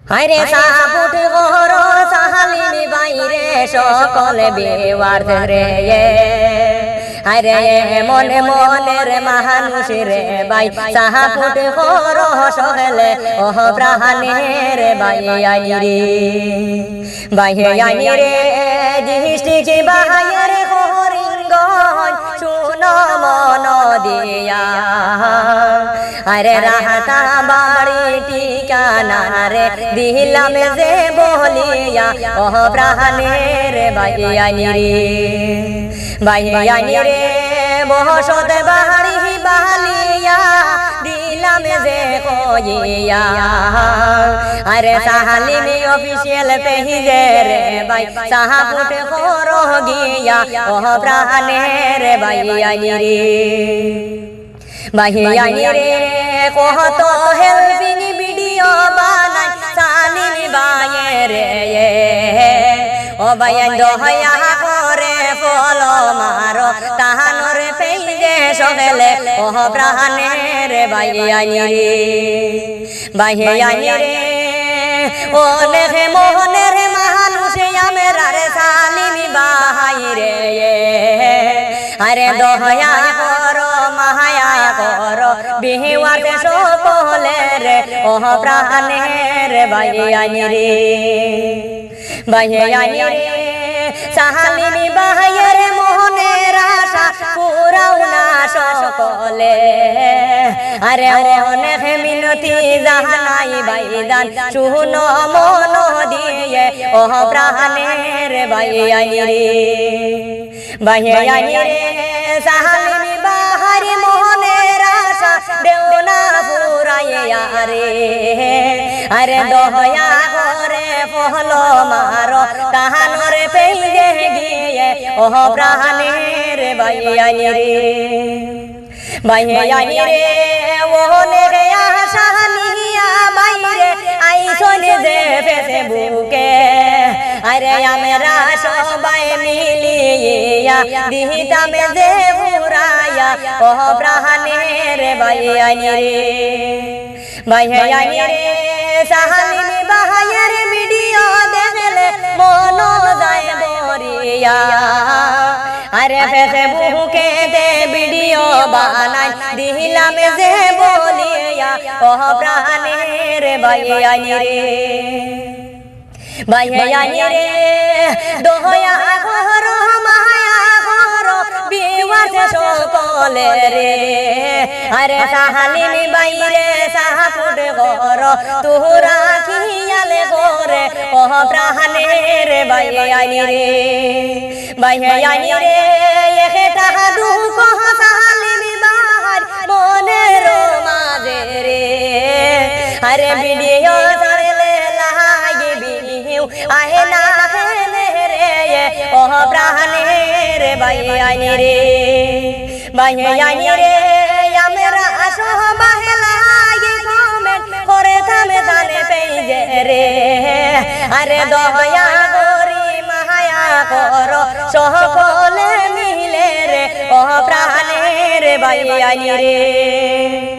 হায়রে সাপুট গর সাহালিনী বাইরে সকলে বেওয়ার রে হায়রে মনে মনের মানুষ রে বাই সাহাপুট গর সকলে ওহ প্রাণের বাই আইনি রে বাই আইনি রে দৃষ্টিকে বাহায়ের হরিঙ্গ শুন মন দিয়া আরে রাহতা বাড়ি ঠিকানা রে দিলাম যে বলিয়া ওহ প্রাণের বাইয়ানি রে বাইয়ানি রে বহসত বাড়ি বালিয়া দিলাম যে কইয়া আরে সাহালিনী অফিসিয়াল পেহিজে রে বাই সাহাপুট খর গিয়া ওহ প্রাণের বাইয়ানি রে বাইয়ানি রে কহত হেল্পিং ভিডিও বানাই সালিনী বায়ের ও বায়ান দহয়া করে ফল মারো তাহানর পেইজে সকলে ওহ প্রাণের বাইয়ানি রে বাইয়ানি রে ও নেহে মোহনের মানুষ আমরা রে সালিনী বাহাই রে আরে দহয়া করো মায়া করো বিহিওয়াতে সকলে রে ওহ প্রাণের বাইয়ানি রে বাইয়ানি রে সাহালিনী বাহায়ের মোহনের আশা পুরাও না সকলে আরে অনেক মিনতি জাহানাই বাইদান শুন মন দিয়ে ওহ প্রাণের বাইয়ানি রে বাইয়ানি রে সাহালিনী বাহার মোহনের আশা দেও না ফুরাইয়া রে আরে দহয়া করে ফল মারো তাহানর পেইজে গিয়ে ওহ প্রাণের বাইয়ানি রে বাইয়ানি রে ওহনের আশা নিয়া বাইরে আইসন যে ফেসবুকে আরে আমরা সবাই মিলিয়া দিতাম যে ফুরাইয়া ওহ প্রাণের বাইয়ানি রে বাইয়ানি রে সাহালিনী বাহায়ের ভিডিও দেখলে মন যায় বরিয়া আরে ফেসবুকে দে ভিডিও বানাই দিলাম যে বলিয়া ওহ প্রাণের বাইয়ানি রে বাইয়ানি রে দহয়া ঘর মায়া ঘর বিওয়াতে সকলে রে আরে সাহালিনী বাইরে সাহাপুট ঘর তুহরা খিয়ালে ঘরে ওহ প্রাণের বাইয়ানি রে বাইয়ানি রে এটা দুঃখ সাহালিনী বাহার মনের মাঝে রে আরে ভিডিও ছাড়লে লাগে বিহিউ আহে না রে ওহ প্রাণের বাইয়ানি রে বাইয়ানি রে আমরা সবাই লাগে কমেন্ট করে থামে জানে পেইজে রে আরে দহয়া করি মায়া করো সকলে মিলে রে ওহ প্রাণের বাইয়ানি রে।